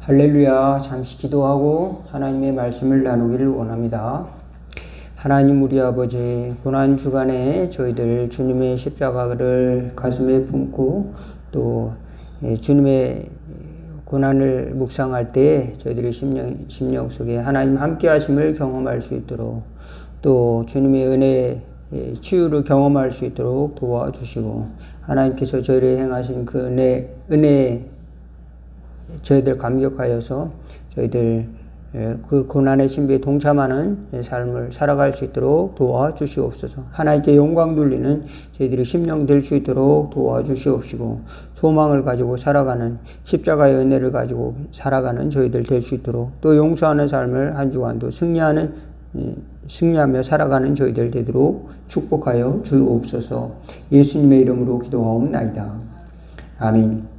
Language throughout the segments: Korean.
할렐루야. 잠시 기도하고 하나님의 말씀을 나누기를 원합니다. 하나님 우리 아버지, 고난주간에 저희들 주님의 십자가를 가슴에 품고 또 주님의 고난을 묵상할 때 저희들의 심령 속에 하나님 함께 하심을 경험할 수 있도록 또 주님의 은혜, 치유를 경험할 수 있도록 도와주시고 하나님께서 저희를 행하신 그 은혜 저희들 감격하여서 저희들 그 고난의 신비에 동참하는 삶을 살아갈 수 있도록 도와주시옵소서. 하나님께 영광 돌리는 저희들이 심령 될 수 있도록 도와주시옵시고 소망을 가지고 살아가는 십자가의 은혜를 가지고 살아가는 저희들 될 수 있도록 또 용서하는 삶을 한 주간도 승리하며 살아가는 저희들 되도록 축복하여 주옵소서. 예수님의 이름으로 기도하옵나이다. 아멘.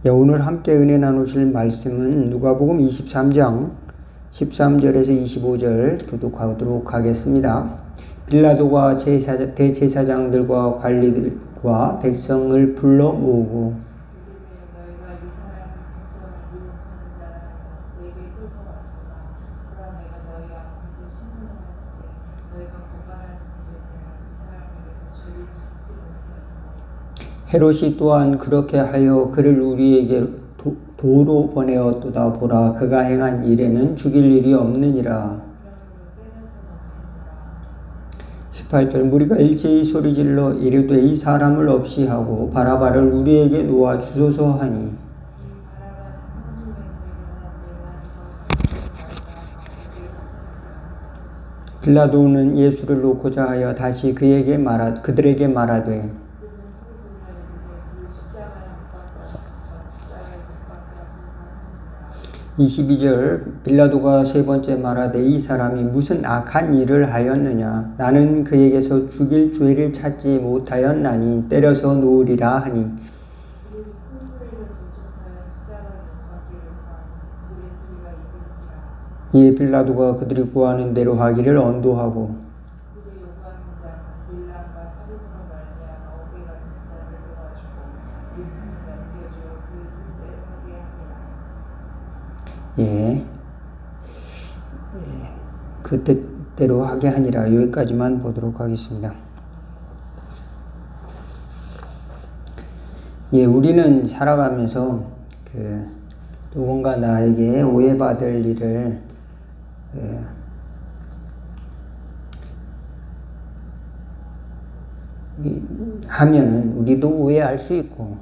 오늘 함께 은혜 나누실 말씀은 누가복음 23장 13절에서 25절 교독하도록 하겠습니다. 빌라도가 대제사장들과 관리들과 백성을 불러 모으고 헤롯이 또한 그렇게 하여 그를 우리에게 도로 보내었도다. 보라, 그가 행한 일에는 죽일 일이 없느니라. 18절 무리가 일제히 소리질러 이르되 이 사람을 없이 하고 바라바를 우리에게 놓아 주소서 하니 빌라도는 예수를 놓고자 하여 다시 그들에게 말하되 22절 빌라도가 세 번째 말하되 이 사람이 무슨 악한 일을 하였느냐 나는 그에게서 죽일 죄를 찾지 못하였나니 때려서 놓으리라 하니 이에 빌라도가 그들이 구하는 대로 하기를 언도하고 그 뜻대로 하게 하니라. 여기까지만 보도록 하겠습니다. 우리는 살아가면서 누군가 나에게 오해받을 일을 하면 우리도 오해할 수 있고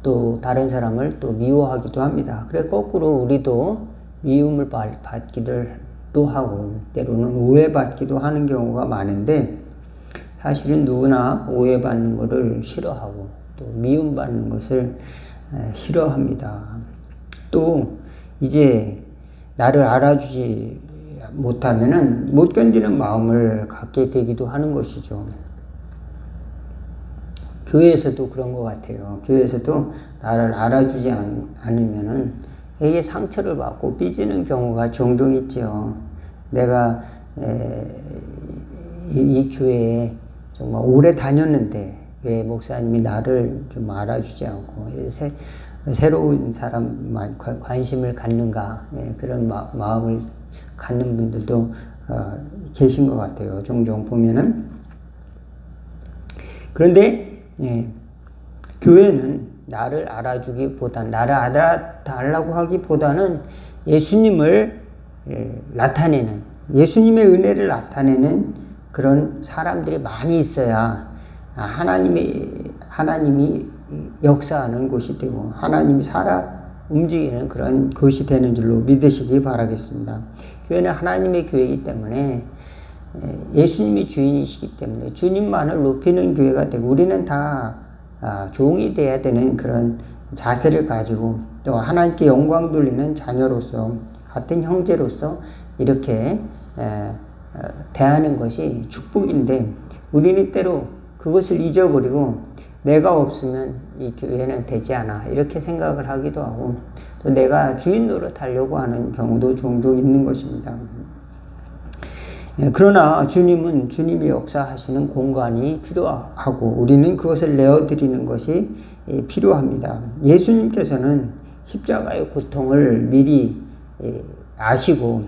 또 다른 사람을 또 미워하기도 합니다. 그래 거꾸로 우리도 미움을 받기도 하고 때로는 오해받기도 하는 경우가 많은데 사실은 누구나 오해받는 것을 싫어하고 또 미움받는 것을 싫어합니다. 또 이제 나를 알아주지 못하면은 못 견디는 마음을 갖게 되기도 하는 것이죠. 교회에서도 그런 것 같아요. 교회에서도 나를 알아주지 않으면은 되게 상처를 받고 삐지는 경우가 종종 있죠. 내가 이 교회에 정말 오래 다녔는데 왜 목사님이 나를 좀 알아주지 않고 새로운 사람만 관심을 갖는가 그런 마음을 갖는 분들도 계신 것 같아요. 종종 보면은. 그런데 교회는 나를 알아달라고 하기보다는 예수님을 나타내는, 예수님의 은혜를 나타내는 그런 사람들이 많이 있어야 하나님이 역사하는 곳이 되고 하나님이 움직이는 그런 곳이 되는 줄로 믿으시기 바라겠습니다. 교회는 하나님의 교회이기 때문에 예수님이 주인이시기 때문에 주님만을 높이는 교회가 되고 우리는 다 종이 되어야 되는 그런 자세를 가지고 또 하나님께 영광 돌리는 자녀로서 같은 형제로서 이렇게 대하는 것이 축복인데 우리는 때로 그것을 잊어버리고 내가 없으면 이 교회는 되지 않아 이렇게 생각을 하기도 하고 또 내가 주인 노릇하려고 하는 경우도 종종 있는 것입니다. 그러나 주님이 역사하시는 공간이 필요하고 우리는 그것을 내어드리는 것이 필요합니다. 예수님께서는 십자가의 고통을 미리 아시고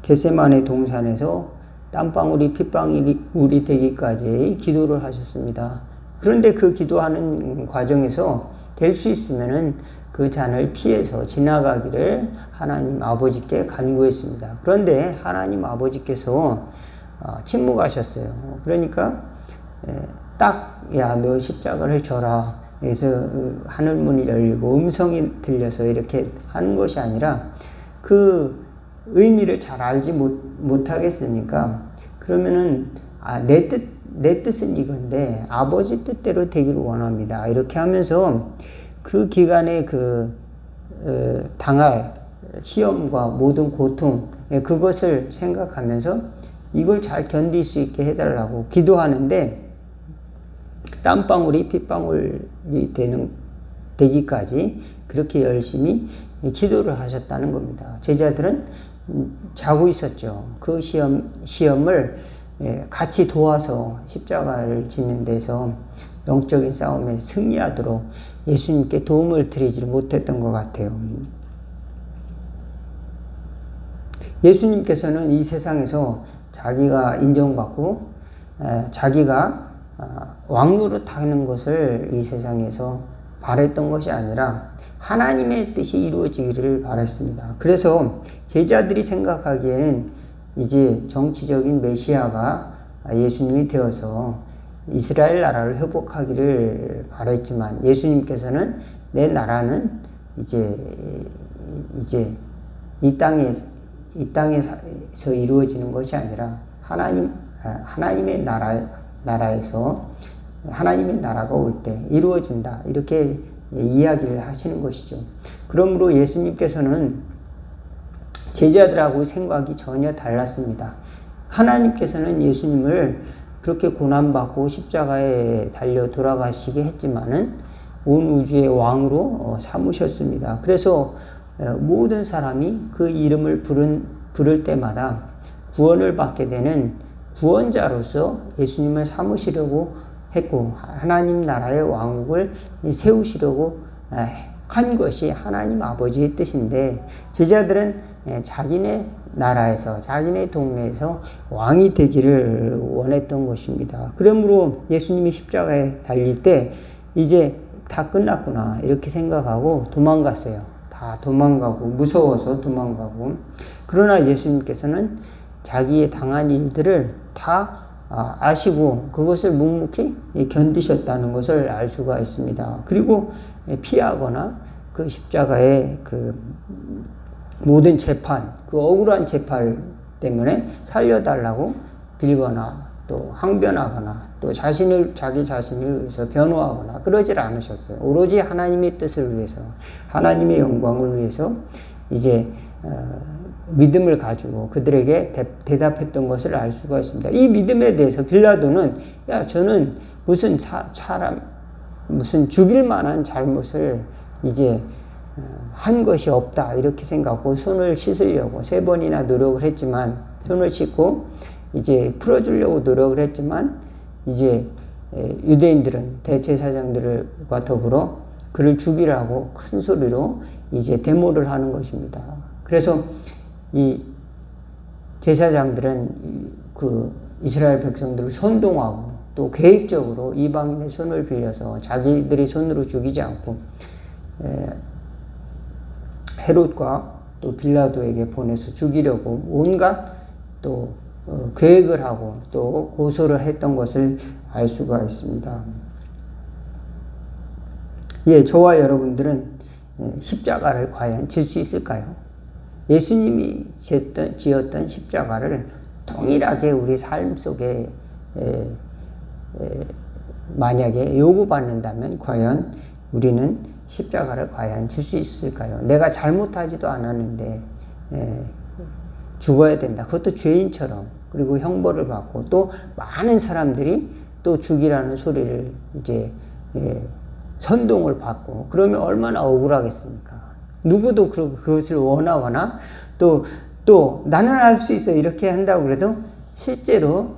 겟세마네 동산에서 땀방울이 핏방울이 되기까지 기도를 하셨습니다. 그런데 그 기도하는 과정에서 될 수 있으면은 그 잔을 피해서 지나가기를 하나님 아버지께 간구했습니다. 그런데 하나님 아버지께서 침묵하셨어요. 그러니까 야, 너 십자가를 져라. 그래서 하늘문이 열리고 음성이 들려서 이렇게 하는 것이 아니라 그 의미를 잘 알지 못하겠으니까 그러면은 내 뜻은 이건데 아버지 뜻대로 되기를 원합니다. 이렇게 하면서 그 기간에 당할 시험과 모든 고통 그것을 생각하면서 이걸 잘 견딜 수 있게 해달라고 기도하는데 땀방울이 핏방울이 되기까지 그렇게 열심히 기도를 하셨다는 겁니다. 제자들은 자고 있었죠. 그 시험을 같이 도와서 십자가를 짓는 데서 영적인 싸움에 승리하도록 예수님께 도움을 드리지 못했던 것 같아요. 예수님께서는 이 세상에서 자기가 인정받고 자기가 왕노릇하는 것을 이 세상에서 바랬던 것이 아니라 하나님의 뜻이 이루어지기를 바랬습니다. 그래서 제자들이 생각하기에는 이제 정치적인 메시아가 예수님이 되어서 이스라엘 나라를 회복하기를 바랬지만 예수님께서는 내 나라는 이제 이 땅에서 이루어지는 것이 아니라 하나님의 나라에서 하나님의 나라가 올 때 이루어진다. 이렇게 이야기를 하시는 것이죠. 그러므로 예수님께서는 제자들하고 생각이 전혀 달랐습니다. 하나님께서는 예수님을 그렇게 고난받고 십자가에 달려 돌아가시게 했지만은 온 우주의 왕으로 삼으셨습니다. 그래서 모든 사람이 그 이름을 부를 때마다 구원을 받게 되는 구원자로서 예수님을 삼으시려고 했고 하나님 나라의 왕국을 세우시려고 한 것이 하나님 아버지의 뜻인데 제자들은 자기네 나라에서 자기네 동네에서 왕이 되기를 원했던 것입니다. 그러므로 예수님이 십자가에 달릴 때 이제 다 끝났구나 이렇게 생각하고 도망갔어요. 다 도망가고 무서워서 도망가고 그러나 예수님께서는 자기의 당한 일들을 다 아시고 그것을 묵묵히 견디셨다는 것을 알 수가 있습니다. 그리고 피하거나 그 십자가의 그 모든 재판, 그 억울한 재판 때문에 살려달라고 빌거나 또 항변하거나 또 자기 자신을 위해서 변호하거나 그러질 않으셨어요. 오로지 하나님의 뜻을 위해서, 하나님의 영광을 위해서 이제 믿음을 가지고 그들에게 대답했던 것을 알 수가 있습니다. 이 믿음에 대해서 빌라도는 저는 무슨 무슨 죽일 만한 잘못을 이제 한 것이 없다 이렇게 생각하고 손을 씻으려고 3번이나 노력을 했지만 손을 씻고 이제 풀어주려고 노력을 했지만 이제 유대인들은 대제사장들과 더불어 그를 죽이라고 큰 소리로 이제 데모를 하는 것입니다. 그래서 이 제사장들은 그 이스라엘 백성들을 선동하고 또 계획적으로 이방인의 손을 빌려서 자기들이 손으로 죽이지 않고 헤롯과 또 빌라도에게 보내서 죽이려고 온갖 또 계획을 하고 또 고소를 했던 것을 알 수가 있습니다. 저와 여러분들은 십자가를 과연 질 수 있을까요? 예수님이 지었던 십자가를 동일하게 우리 삶 속에 만약에 요구받는다면 과연 우리는 십자가를 과연 질 수 있을까요? 내가 잘못하지도 않았는데 죽어야 된다. 그것도 죄인처럼. 그리고 형벌을 받고 또 많은 사람들이 또 죽이라는 소리를 이제 선동을 받고 그러면 얼마나 억울하겠습니까? 누구도 그것을 원하거나 또 나는 할 수 있어 이렇게 한다고 그래도 실제로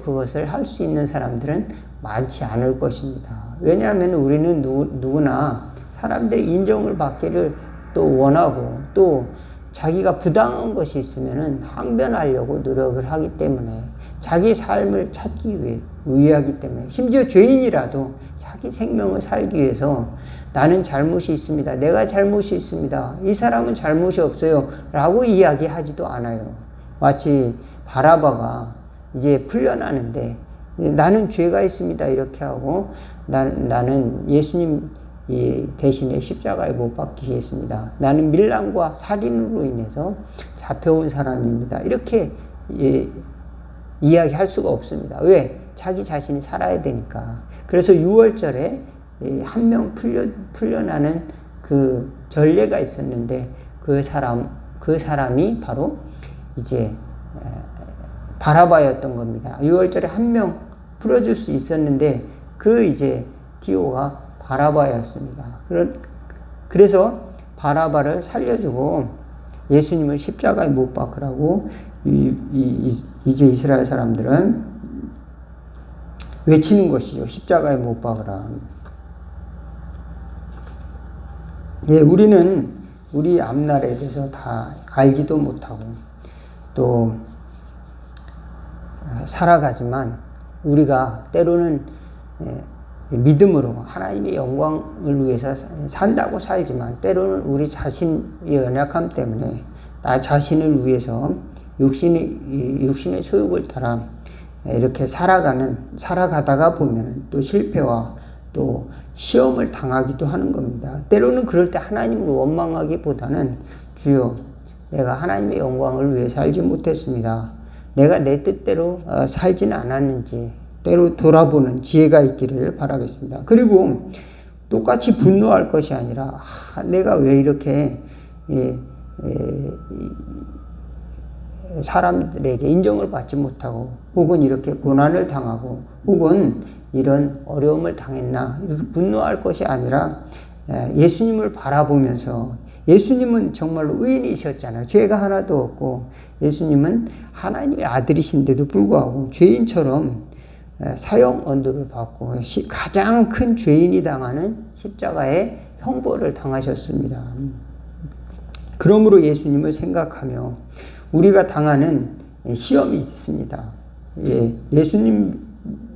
그것을 할 수 있는 사람들은 많지 않을 것입니다. 왜냐하면 우리는 누구나 사람들의 인정을 받기를 또 원하고 또 자기가 부당한 것이 있으면은 항변하려고 노력을 하기 때문에 자기 삶을 찾기 위하기 때문에 심지어 죄인이라도 자기 생명을 살기 위해서 나는 잘못이 있습니다. 내가 잘못이 있습니다. 이 사람은 잘못이 없어요. 라고 이야기하지도 않아요. 마치 바라바가 이제 풀려나는데 나는 죄가 있습니다. 이렇게 하고 나는 예수님 대신에 십자가에 못 박히겠습니다. 나는 밀란과 살인으로 인해서 잡혀온 사람입니다. 이렇게 이야기할 수가 없습니다. 왜? 자기 자신이 살아야 되니까. 그래서 6월절에 한 명 풀려나는 그 전례가 있었는데 그 사람이 바로 이제 바라바였던 겁니다. 6월절에 한 명 풀어줄 수 있었는데 그 이제 디오가 바라바였습니다. 그래서 바라바를 살려주고 예수님을 십자가에 못 박으라고 이제 이스라엘 사람들은 외치는 것이죠. 십자가에 못 박으라. 예, 우리는 우리 앞날에 대해서 다 알지도 못하고 또 살아가지만 우리가 때로는 믿음으로 하나님의 영광을 위해서 산다고 살지만 때로는 우리 자신의 연약함 때문에 나 자신을 위해서 육신의 소욕을 따라 이렇게 살아가다가 보면 또 실패와 또 시험을 당하기도 하는 겁니다. 때로는 그럴 때 하나님을 원망하기보다는 주여 내가 하나님의 영광을 위해 살지 못했습니다. 내가 내 뜻대로 살지는 않았는지 때로 돌아보는 지혜가 있기를 바라겠습니다. 그리고 똑같이 분노할 것이 아니라 내가 왜 이렇게 사람들에게 인정을 받지 못하고 혹은 이렇게 고난을 당하고 혹은 이런 어려움을 당했나 이렇게 분노할 것이 아니라 예수님을 바라보면서 예수님은 정말로 의인이셨잖아요. 죄가 하나도 없고 예수님은 하나님의 아들이신데도 불구하고 죄인처럼 사형 언도를 받고 가장 큰 죄인이 당하는 십자가의 형벌을 당하셨습니다. 그러므로 예수님을 생각하며 우리가 당하는 시험이 있습니다. 예수님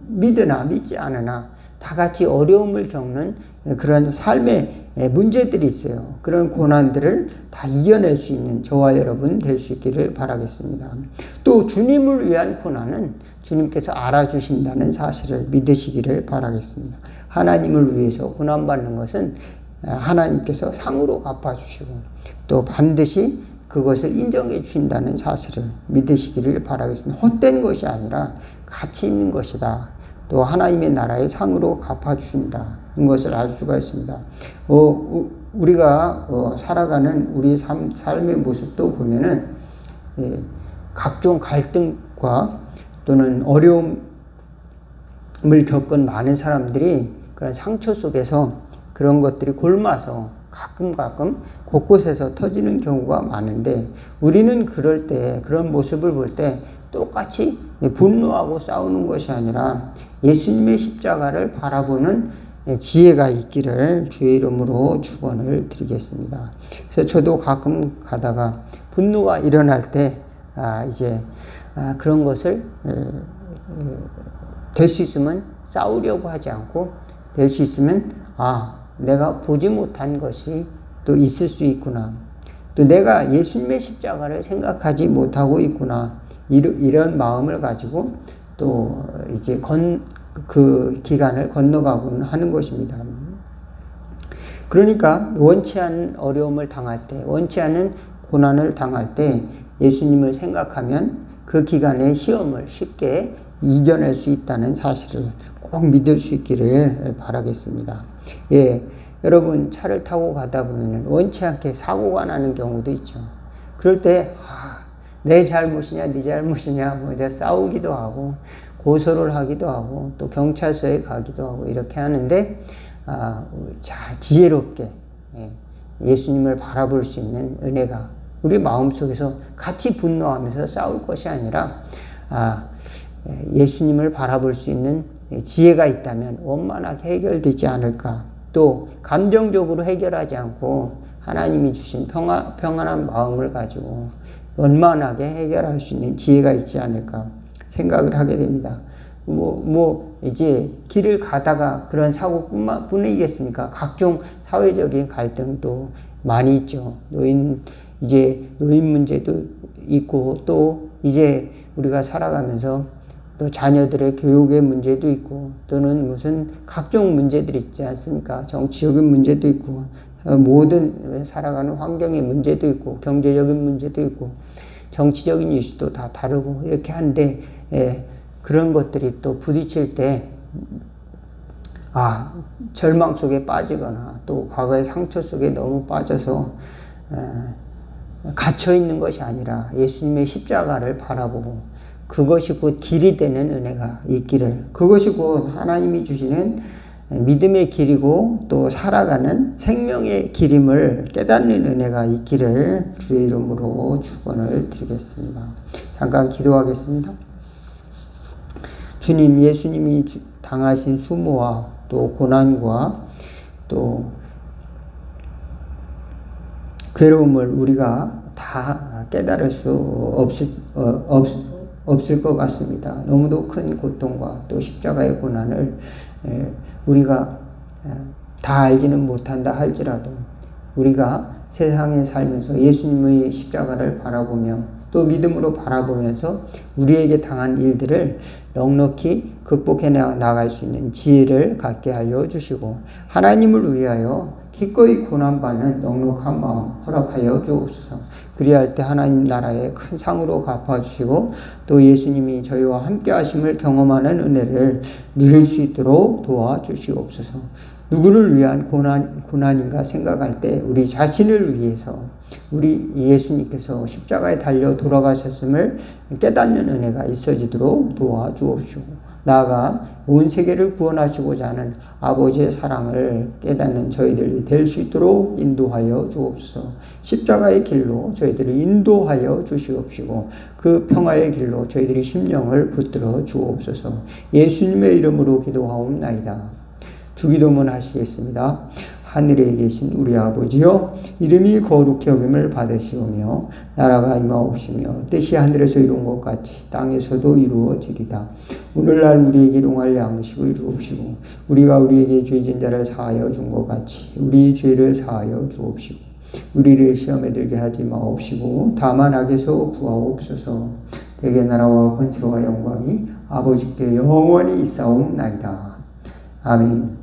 믿으나 믿지 않으나 다 같이 어려움을 겪는 그런 삶의 문제들이 있어요. 그런 고난들을 다 이겨낼 수 있는 저와 여러분 될 수 있기를 바라겠습니다. 또 주님을 위한 고난은 주님께서 알아주신다는 사실을 믿으시기를 바라겠습니다. 하나님을 위해서 고난받는 것은 하나님께서 상으로 갚아주시고 또 반드시 그것을 인정해 주신다는 사실을 믿으시기를 바라겠습니다. 헛된 것이 아니라 가치 있는 것이다. 또 하나님의 나라의 상으로 갚아주신다는 것을 알 수가 있습니다. 우리가 살아가는 우리 삶의 모습도 보면은 각종 갈등과 또는 어려움을 겪은 많은 사람들이 그런 상처 속에서 그런 것들이 골마서 가끔 곳곳에서 터지는 경우가 많은데 우리는 그럴 때 그런 모습을 볼 때 똑같이 분노하고 싸우는 것이 아니라 예수님의 십자가를 바라보는 지혜가 있기를 주의 이름으로 축원을 드리겠습니다. 그래서 저도 가끔 가다가 분노가 일어날 때 그런 것을 될 수 있으면 싸우려고 하지 않고 될 수 있으면 내가 보지 못한 것이 또 있을 수 있구나. 또 내가 예수님의 십자가를 생각하지 못하고 있구나. 이런 마음을 가지고 또 이제 그 기간을 건너가고는 하는 것입니다. 그러니까 원치 않은 어려움을 당할 때, 원치 않은 고난을 당할 때 예수님을 생각하면 그 기간의 시험을 쉽게 이겨낼 수 있다는 사실을 꼭 믿을 수 있기를 바라겠습니다. 여러분 차를 타고 가다 보면 원치 않게 사고가 나는 경우도 있죠. 그럴 때 내 잘못이냐 네 잘못이냐 이제 싸우기도 하고 고소를 하기도 하고 또 경찰서에 가기도 하고 이렇게 하는데 잘 지혜롭게 예수님을 바라볼 수 있는 은혜가 우리 마음속에서 같이 분노하면서 싸울 것이 아니라 예수님을 바라볼 수 있는 지혜가 있다면 원만하게 해결되지 않을까. 또 감정적으로 해결하지 않고 하나님이 주신 평안한 마음을 가지고 원만하게 해결할 수 있는 지혜가 있지 않을까 생각을 하게 됩니다. 이제 길을 가다가 그런 사고뿐이겠습니까? 각종 사회적인 갈등도 많이 있죠. 노인 문제도 있고, 또 이제 우리가 살아가면서 또 자녀들의 교육의 문제도 있고, 또는 무슨 각종 문제들이 있지 않습니까? 정치적인 문제도 있고, 모든 살아가는 환경의 문제도 있고, 경제적인 문제도 있고, 정치적인 이슈도 다 다르고 이렇게 한데, 그런 것들이 또 부딪힐 때 절망 속에 빠지거나 또 과거의 상처 속에 너무 빠져서 갇혀 있는 것이 아니라 예수님의 십자가를 바라보고 그것이 곧 길이 되는 은혜가 있기를, 그것이 곧 하나님이 주시는 믿음의 길이고 또 살아가는 생명의 길임을 깨닫는 은혜가 있기를 주의 이름으로 축원을 드리겠습니다. 잠깐 기도하겠습니다. 주님, 예수님이 당하신 수모와 또 고난과 또 괴로움을 우리가 다 깨달을 수 없을 것 같습니다. 너무도 큰 고통과 또 십자가의 고난을 우리가 다 알지는 못한다 할지라도 우리가 세상에 살면서 예수님의 십자가를 바라보며 또 믿음으로 바라보면서 우리에게 당한 일들을 넉넉히 극복해 나갈 수 있는 지혜를 갖게 하여 주시고, 하나님을 위하여 기꺼이 고난받는 넉넉한 마음 허락하여 주옵소서. 그리할 때 하나님 나라의 큰 상으로 갚아주시고 또 예수님이 저희와 함께 하심을 경험하는 은혜를 누릴 수 있도록 도와주시옵소서. 누구를 위한 고난인가 생각할 때 우리 자신을 위해서 우리 예수님께서 십자가에 달려 돌아가셨음을 깨닫는 은혜가 있어지도록 도와주옵시고, 나아가 온 세계를 구원하시고자 하는 아버지의 사랑을 깨닫는 저희들이 될 수 있도록 인도하여 주옵소서. 십자가의 길로 저희들을 인도하여 주시옵시고 그 평화의 길로 저희들이 심령을 붙들어 주옵소서. 예수님의 이름으로 기도하옵나이다. 주기도문 하시겠습니다. 하늘에 계신 우리 아버지여, 이름이 거룩히 여김을 받으시오며 나라가 임하옵시며 뜻이 하늘에서 이룬 것 같이 땅에서도 이루어지리다. 오늘날 우리에게 일용할 양식을 주옵시고 우리가 우리에게 죄진 자를 사하여 준 것 같이 우리 죄를 사하여 주옵시고 우리를 시험에 들게 하지 마옵시고 다만 악에서 구하옵소서. 대개 나라와 권세와 영광이 아버지께 영원히 있사옵나이다. 아멘.